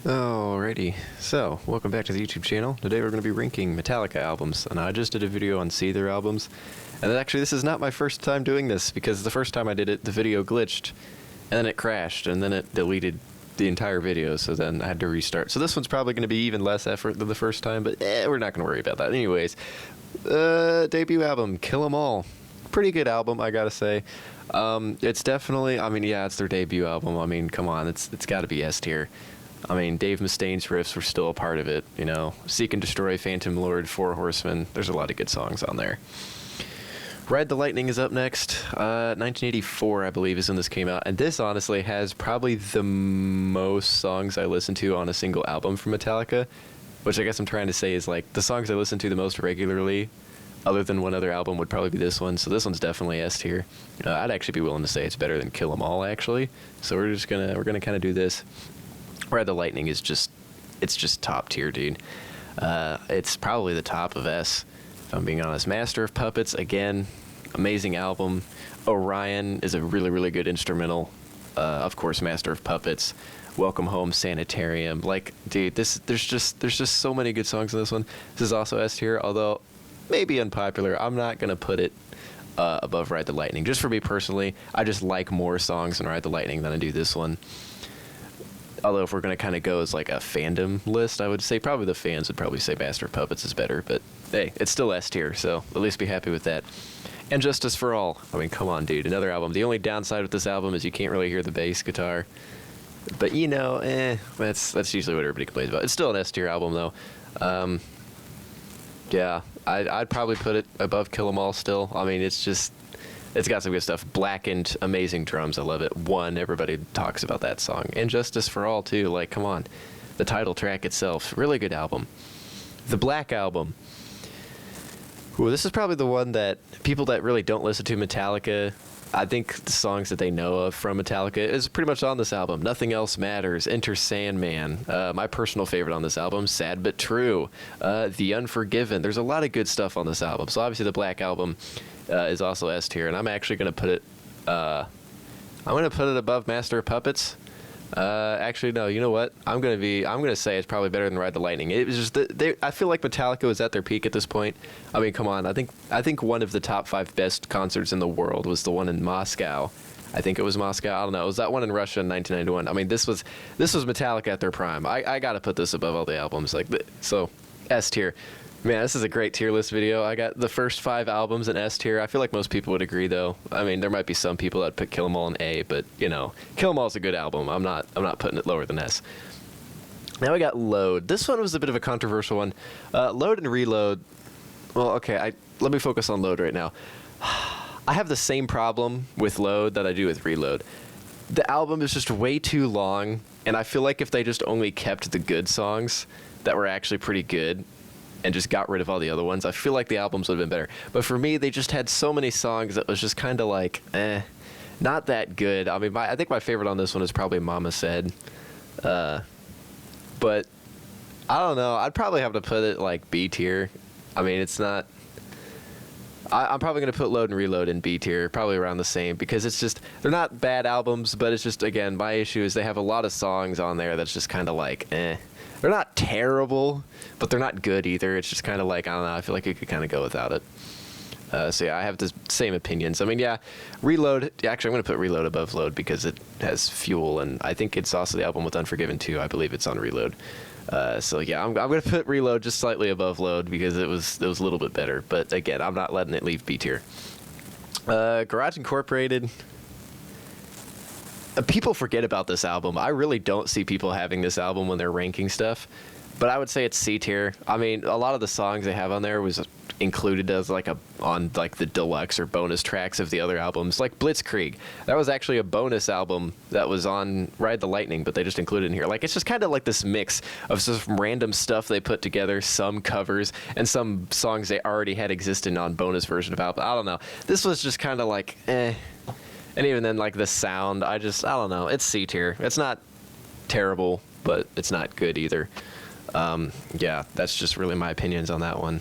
Alrighty, so welcome back to the YouTube channel. Today we're going to be ranking Metallica albums, and I just did a video on See Their albums. And actually this is not my first time doing this, because the first time I did it, the video glitched, and then it crashed, and then it deleted the entire video, so then I had to restart. So this one's probably going to be even less effort than the first time, but we're not going to worry about that. Anyways, debut album, Kill 'Em All. Pretty good album, I gotta say. It's definitely, I mean, yeah, it's their debut album. I mean, come on, it's got to be S tier. I mean, Dave Mustaine's riffs were still a part of it, you know. Seek and Destroy, Phantom Lord, Four Horsemen. There's a lot of good songs on there. Ride the Lightning is up next. 1984, I believe, is when this came out. And this, honestly, has probably the most songs I listen to on a single album from Metallica, which I guess I'm trying to say is, like, the songs I listen to the most regularly, other than one other album, would probably be this one. So this one's definitely S tier. I'd actually be willing to say it's better than Kill 'Em All, actually. So we're gonna kind of do this. Ride the Lightning is just top tier, dude. It's probably the top of S, if I'm being honest. Master of Puppets, again, amazing album. Orion is a really, really good instrumental. Of course, Master of Puppets. Welcome Home, Sanitarium. Like, dude, there's just so many good songs in this one. This is also S tier, although maybe unpopular. I'm not gonna put it above Ride the Lightning. Just for me personally, I just like more songs in Ride the Lightning than I do this one. Although if we're going to kind of go as like a fandom list, I would say probably the fans would probably say Master of Puppets is better. But hey, it's still S tier, so at least be happy with that. And Justice for All. I mean, come on, dude. Another album. The only downside with this album is you can't really hear the bass guitar. But, you know, that's usually what everybody complains about. It's still an S tier album, though. Yeah, I'd probably put it above Kill 'Em All still. I mean, it's got some good stuff. Blackened, amazing drums. I love it. One, everybody talks about that song. And Justice for All, too. Like, come on. The title track itself, really good album. The Black Album. Ooh, this is probably the one that people that really don't listen to Metallica, I think the songs that they know of from Metallica is pretty much on this album. Nothing Else Matters, Enter Sandman. My personal favorite on this album, Sad But True. The Unforgiven. There's a lot of good stuff on this album. So obviously the Black Album is also S tier, and I'm actually going to put it above Master of Puppets. Actually, no, you know what? I'm going to say it's probably better than Ride the Lightning. It was just I feel like Metallica was at their peak at this point. I mean, come on. I think one of the top 5 best concerts in the world was the one in Moscow. I think it was Moscow. I don't know. It was that one in Russia in 1991. I mean, this was Metallica at their prime. I got to put this above all the albums. So S tier. Man, this is a great tier list video. I got the first 5 albums in S tier. I feel like most people would agree, though. I mean, there might be some people that put Kill 'Em All in A, but, you know, Kill 'Em All is a good album. I'm not putting it lower than S. Now we got Load. This one was a bit of a controversial one. Load and Reload. Well, okay, let me focus on Load right now. I have the same problem with Load that I do with Reload. The album is just way too long, and I feel like if they just only kept the good songs that were actually pretty good and just got rid of all the other ones, I feel like the albums would have been better. But for me, they just had so many songs that was just kind of like, not that good. I mean, I think my favorite on this one is probably Mama Said. But I don't know. I'd probably have to put it like B tier. I mean, it's not... I'm probably going to put Load and Reload in B tier, probably around the same, because it's just, they're not bad albums, but it's just, again, my issue is they have a lot of songs on there that's just kind of like, They're not terrible, but they're not good either. It's just kind of like, I don't know, I feel like you could kind of go without it. So yeah, I have the same opinions. I mean, yeah, Reload, actually I'm going to put Reload above Load because it has Fuel, and I think it's also the album with Unforgiven too. I believe it's on Reload. So yeah, I'm going to put Reload just slightly above Load because it was a little bit better. But again, I'm not letting it leave B tier. Garage Incorporated. People forget about this album. I really don't see people having this album when they're ranking stuff. But I would say it's C tier. I mean, a lot of the songs they have on there was included as on the deluxe or bonus tracks of the other albums, like Blitzkrieg. That was actually a bonus album that was on Ride the Lightning, but they just included it in here. Like, it's just kind of like this mix of some random stuff they put together, some covers, and some songs they already had existing on bonus version of album. I don't know. This was just kind of like, And even then, like, the sound, I don't know. It's C tier. It's not terrible, but it's not good either. Yeah, that's just really my opinions on that one.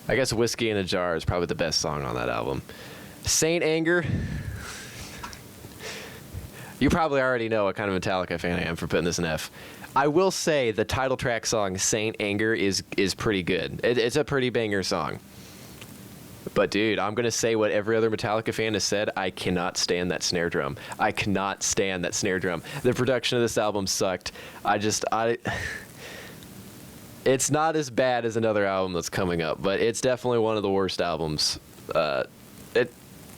I guess Whiskey in a Jar is probably the best song on that album. Saint Anger. You probably already know what kind of Metallica fan I am for putting this in F. I will say the title track song "Saint Anger" is pretty good. It's a pretty banger song. But dude, I'm gonna say what every other Metallica fan has said. I cannot stand that snare drum. I cannot stand that snare drum. The production of this album sucked. It's not as bad as another album that's coming up, but it's definitely one of the worst albums.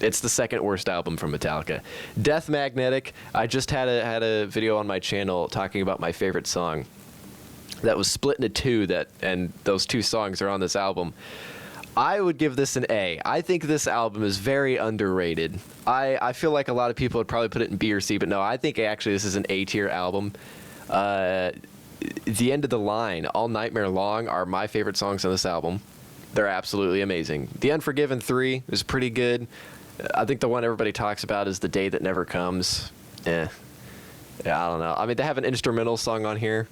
It's the second worst album from Metallica. Death Magnetic. I just had a video on my channel talking about my favorite song. That was split into two. And those two songs are on this album. I would give this an A. I think this album is very underrated. I feel like a lot of people would probably put it in B or C, but no, I think actually this is an A tier album. The End of the Line, All Nightmare Long are my favorite songs on this album. They're absolutely amazing. The Unforgiven 3 is pretty good. I think the one everybody talks about is The Day That Never Comes. Yeah, I don't know. I mean, they have an instrumental song on here,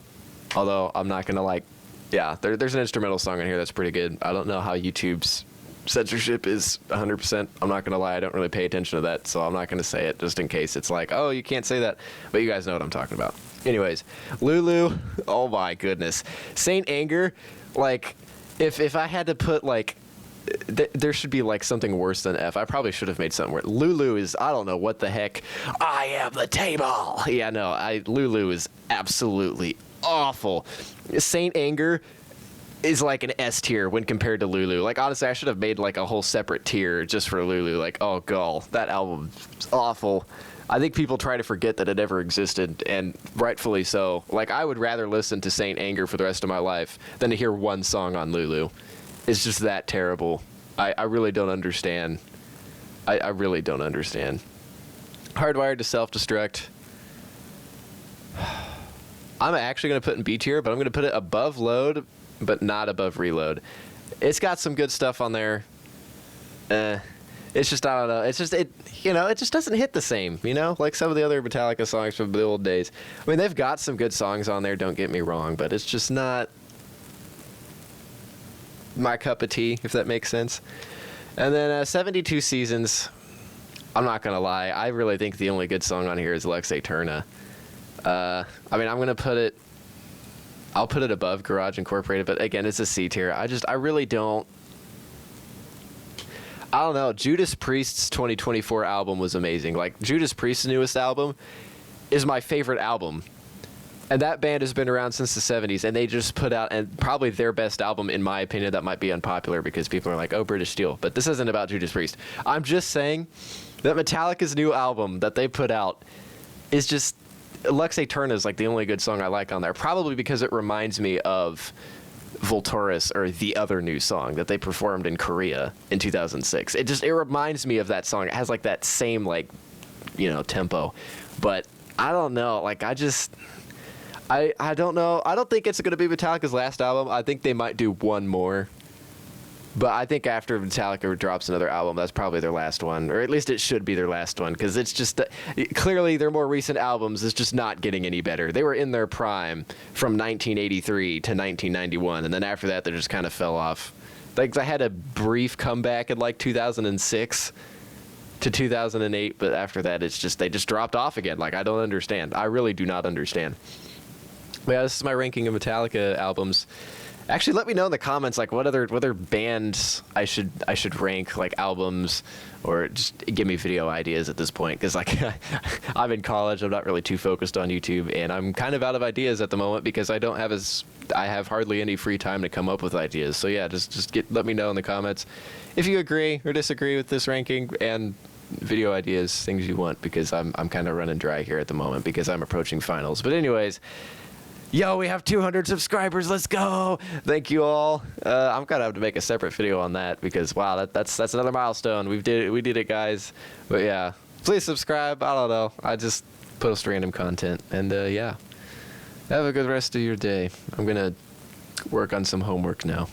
although I'm not gonna there's an instrumental song on here that's pretty good. I don't know how YouTube's censorship is 100%. I'm not gonna lie, I don't really pay attention to that, so I'm not gonna say it just in case it's like, oh, you can't say that. But you guys know what I'm talking about. Anyways, Lulu, oh my goodness. Saint Anger, like, if I had to put, like, there should be, like, something worse than F. I probably should have made something worse. Lulu is, I don't know what the heck. I am the table. Yeah, no, Lulu is absolutely awful. Saint Anger is like an S tier when compared to Lulu. Like, honestly, I should have made, like, a whole separate tier just for Lulu. Like, oh, God, that album is awful. I think people try to forget that it ever existed, and rightfully so. Like, I would rather listen to Saint Anger for the rest of my life than to hear one song on Lulu. It's just that terrible. I really don't understand. I really don't understand. Hardwired to Self-Destruct. I'm actually going to put in B tier, but I'm going to put it above Load, but not above Reload. It's got some good stuff on there. It's just, I don't know. It's just, it just doesn't hit the same, like some of the other Metallica songs from the old days. I mean, they've got some good songs on there, don't get me wrong, but it's just not my cup of tea, if that makes sense. And then 72 Seasons. I'm not going to lie. I really think the only good song on here is Lex Aeterna. I mean, I'll put it above Garage Incorporated, but again, it's a C tier. I really don't. I don't know. Judas Priest's 2024 album was amazing. Like, Judas Priest's newest album is my favorite album. And that band has been around since the 70s, and they just put out, and probably their best album, in my opinion. That might be unpopular because people are like, oh, British Steel. But this isn't about Judas Priest. I'm just saying that Metallica's new album that they put out is just, Lex Aeterna is like the only good song I like on there. Probably because it reminds me of Volturus, or the other new song that they performed in Korea in 2006. It reminds me of that song. It has like that same, like, tempo. But I don't know. Like, I don't know. I don't think it's going to be Metallica's last album. I think they might do one more. But I think after Metallica drops another album, that's probably their last one. Or at least it should be their last one. Because it's just, clearly their more recent albums is just not getting any better. They were in their prime from 1983 to 1991. And then after that, they just kind of fell off. Like, they had a brief comeback in like 2006 to 2008. But after that, they just dropped off again. Like, I don't understand. I really do not understand. But yeah, this is my ranking of Metallica albums. Actually, let me know in the comments, like, what other bands I should rank, like, albums, or just give me video ideas at this point. Because, like, I'm in college, I'm not really too focused on YouTube, and I'm kind of out of ideas at the moment because I have hardly any free time to come up with ideas. So yeah, let me know in the comments if you agree or disagree with this ranking, and video ideas, things you want, because I'm kind of running dry here at the moment because I'm approaching finals. But anyways. Yo, we have 200 subscribers. Let's go. Thank you all. I'm going to have to make a separate video on that because, wow, that's another milestone. We did it, guys. But, yeah, please subscribe. I don't know. I just post random content. And, yeah, have a good rest of your day. I'm going to work on some homework now.